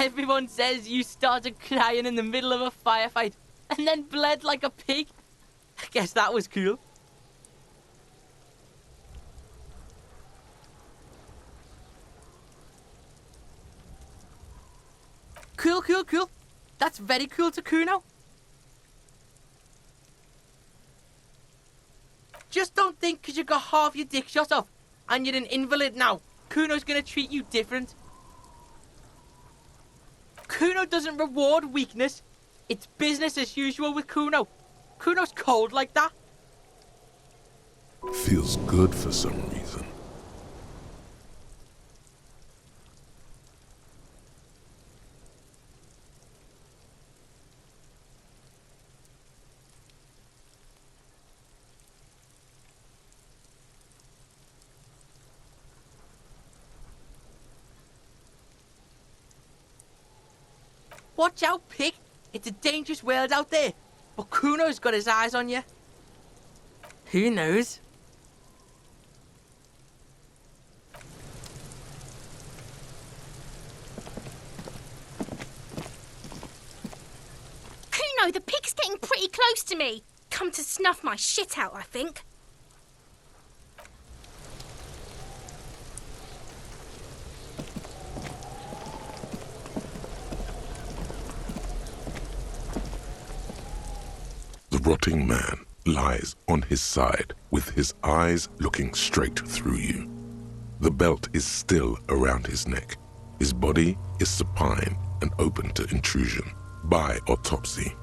Everyone says you started crying in the middle of a firefight and then bled like a pig. I guess that was cool. Cool. That's very cool to Kuno. Just don't think because you got half your dick shot off and you're an invalid now, Kuno's gonna treat you different. Kuno doesn't reward weakness. It's business as usual with Kuno. Kuno's cold like that. Feels good for some reason. Watch out, pig. It's a dangerous world out there. But Kuno's got his eyes on you. Who knows? Kuno, the pig's getting pretty close to me. Come to snuff my shit out, I think. The rotting man lies on his side with his eyes looking straight through you. The belt is still around his neck. His body is supine and open to intrusion by autopsy.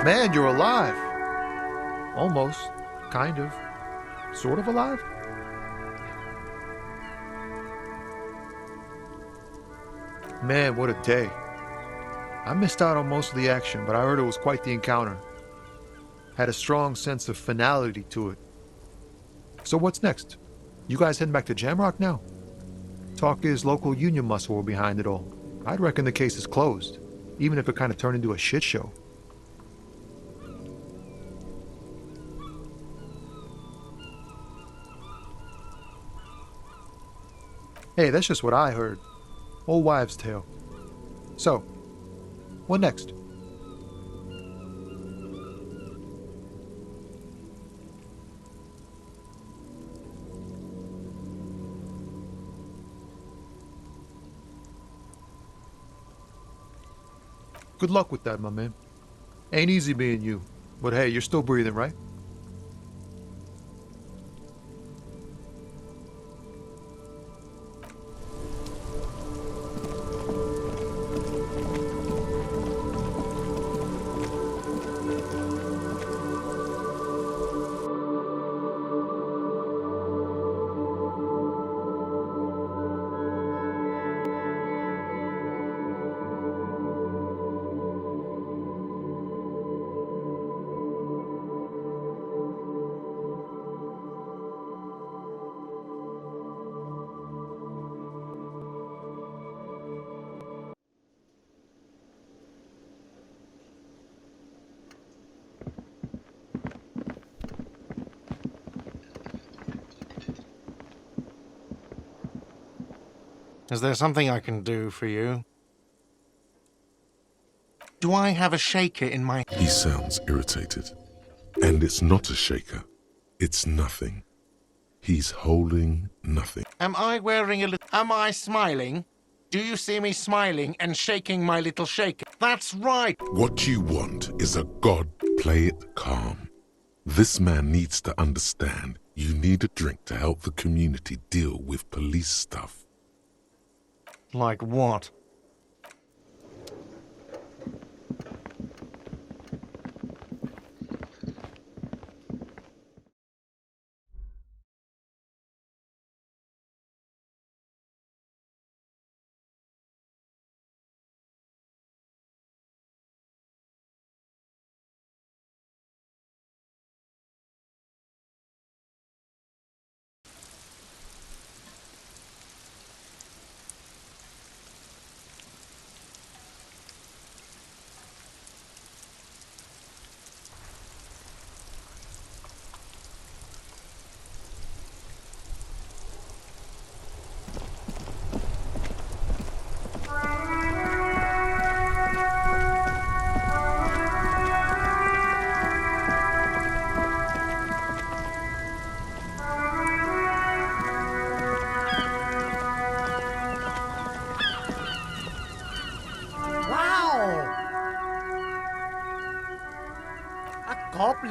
Man, you're alive. Almost. Kind of. Sort of alive? Man, what a day. I missed out on most of the action, but I heard it was quite the encounter. Had a strong sense of finality to it. So what's next? You guys heading back to Jamrock now? Talk is local union muscle were behind it all. I'd reckon the case is closed, even if it kind of turned into a shit show. Hey, that's just what I heard. Old wives' tale. So, what next? Good luck with that, my man. Ain't easy being you, but hey, you're still breathing, right? Is there something I can do for you? Do I have a shaker in my... He sounds irritated. And it's not a shaker. It's nothing. He's holding nothing. Am I wearing a little... Am I smiling? Do you see me smiling and shaking my little shaker? That's right! What you want is a god. Play it calm. This man needs to understand you need a drink to help the community deal with police stuff. Like what?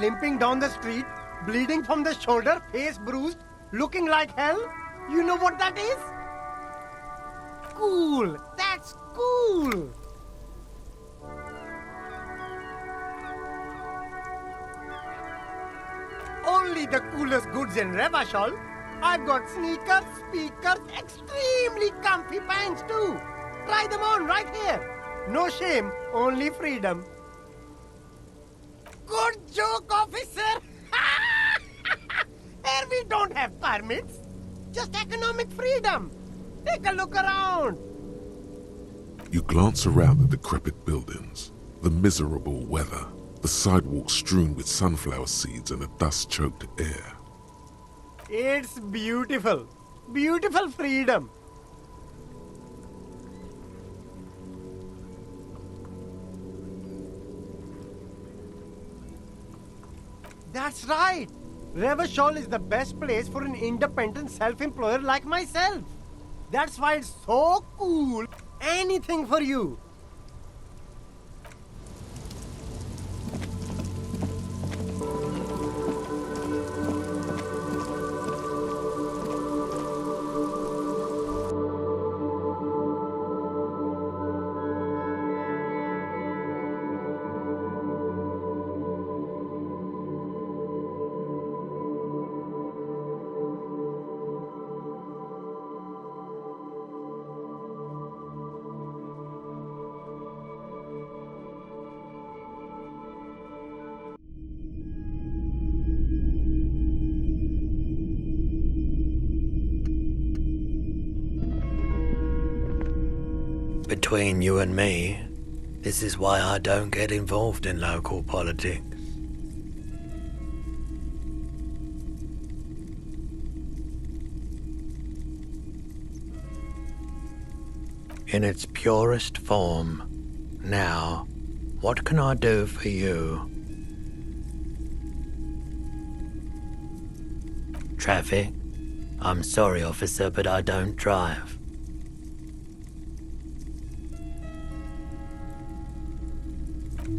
limping down the street, bleeding from the shoulder, face bruised, looking like hell? You know what that is? Cool! That's cool! Only the coolest goods in Revachol. I've got sneakers, speakers, extremely comfy pants too. Try them on right here. No shame, only freedom. Good joke, officer! Here we don't have permits. Just economic freedom. Take a look around. You glance around the decrepit buildings, the miserable weather, the sidewalks strewn with sunflower seeds and a dust-choked air. It's beautiful. Beautiful freedom. That's right. Revachol is the best place for an independent self-employer like myself. That's why it's so cool. Anything for you. Between you and me, this is why I don't get involved in local politics. In its purest form, now, what can I do for you? Traffic? I'm sorry, officer, but I don't drive.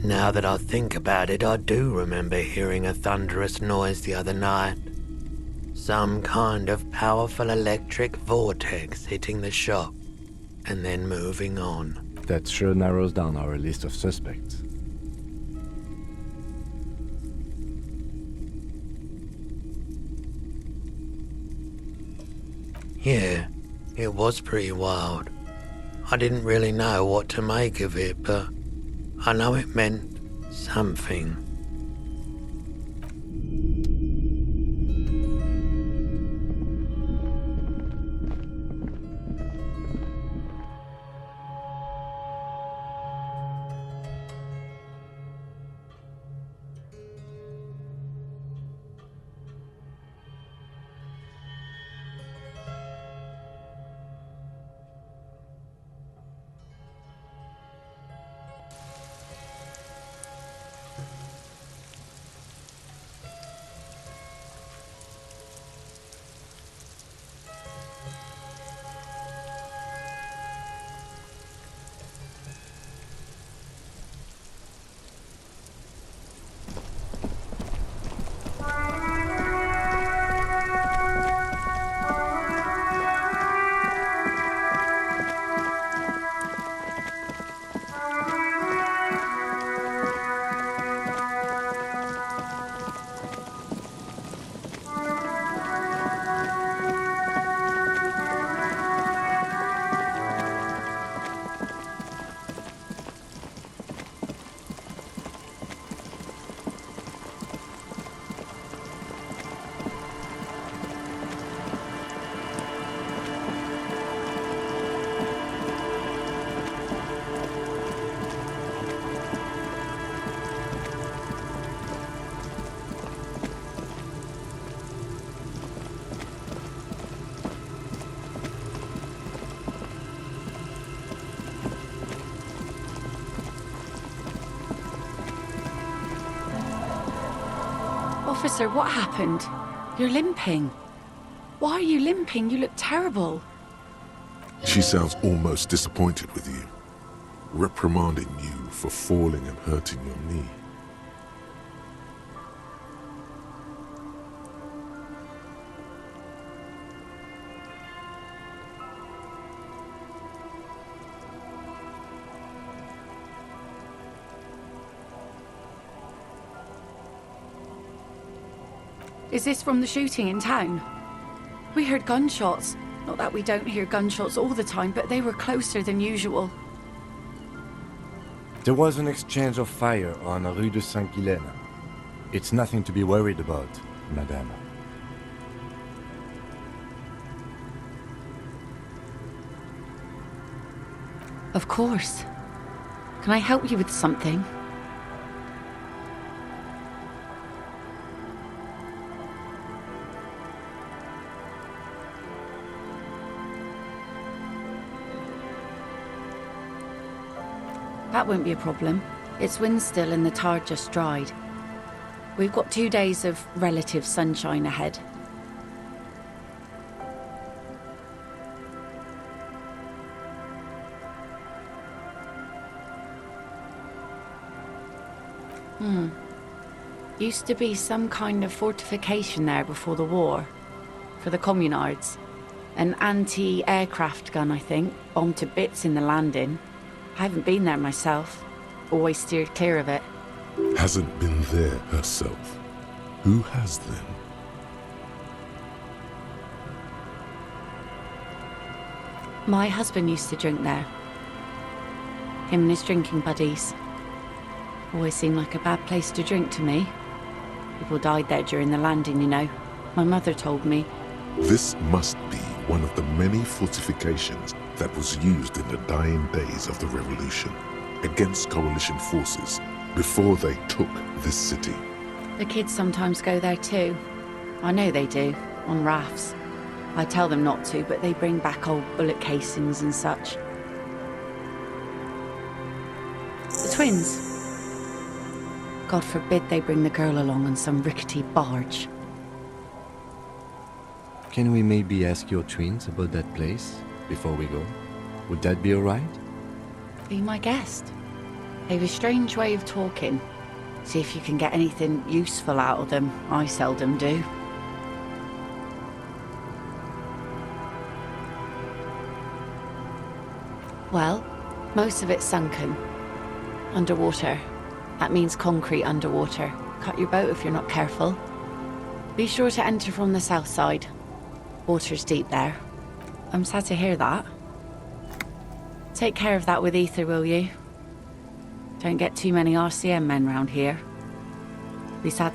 Now that I think about it, I do remember hearing a thunderous noise the other night. Some kind of powerful electric vortex hitting the shop, and then moving on. That sure narrows down our list of suspects. Yeah, it was pretty wild. I didn't really know what to make of it, but I know it meant something. Officer, what happened? You're limping. Why are you limping? You look terrible. She sounds almost disappointed with you, reprimanding you for falling and hurting your knee. Is this from the shooting in town? We heard gunshots. Not that we don't hear gunshots all the time, but they were closer than usual. There was an exchange of fire on Rue de Saint-Guylaine. It's nothing to be worried about, madame. Of course. Can I help you with something? That won't be a problem. It's wind still and the tar just dried. We've got 2 days of relative sunshine ahead. Used to be some kind of fortification there before the war. For the communards. An anti-aircraft gun, I think. Bombed to bits in the landing. I haven't been there myself. Always steered clear of it. Hasn't been there herself. Who has then? My husband used to drink there. Him and his drinking buddies. Always seemed like a bad place to drink to me. People died there during the landing, you know. My mother told me. This must be one of the many fortifications that was used in the dying days of the revolution against coalition forces before they took this city. The kids sometimes go there too. I know they do, on rafts. I tell them not to, but they bring back old bullet casings and such. The twins. God forbid they bring the girl along on some rickety barge. Can we maybe ask your twins about that place before we go? Would that be alright? Be my guest. They've a strange way of talking. See if you can get anything useful out of them. I seldom do. Well, most of it's sunken. Underwater. That means concrete underwater. Cut your boat if you're not careful. Be sure to enter from the south side. Water's deep there. I'm sad to hear that. Take care of that with Ether, will you? Don't get too many RCM men round here. Be sad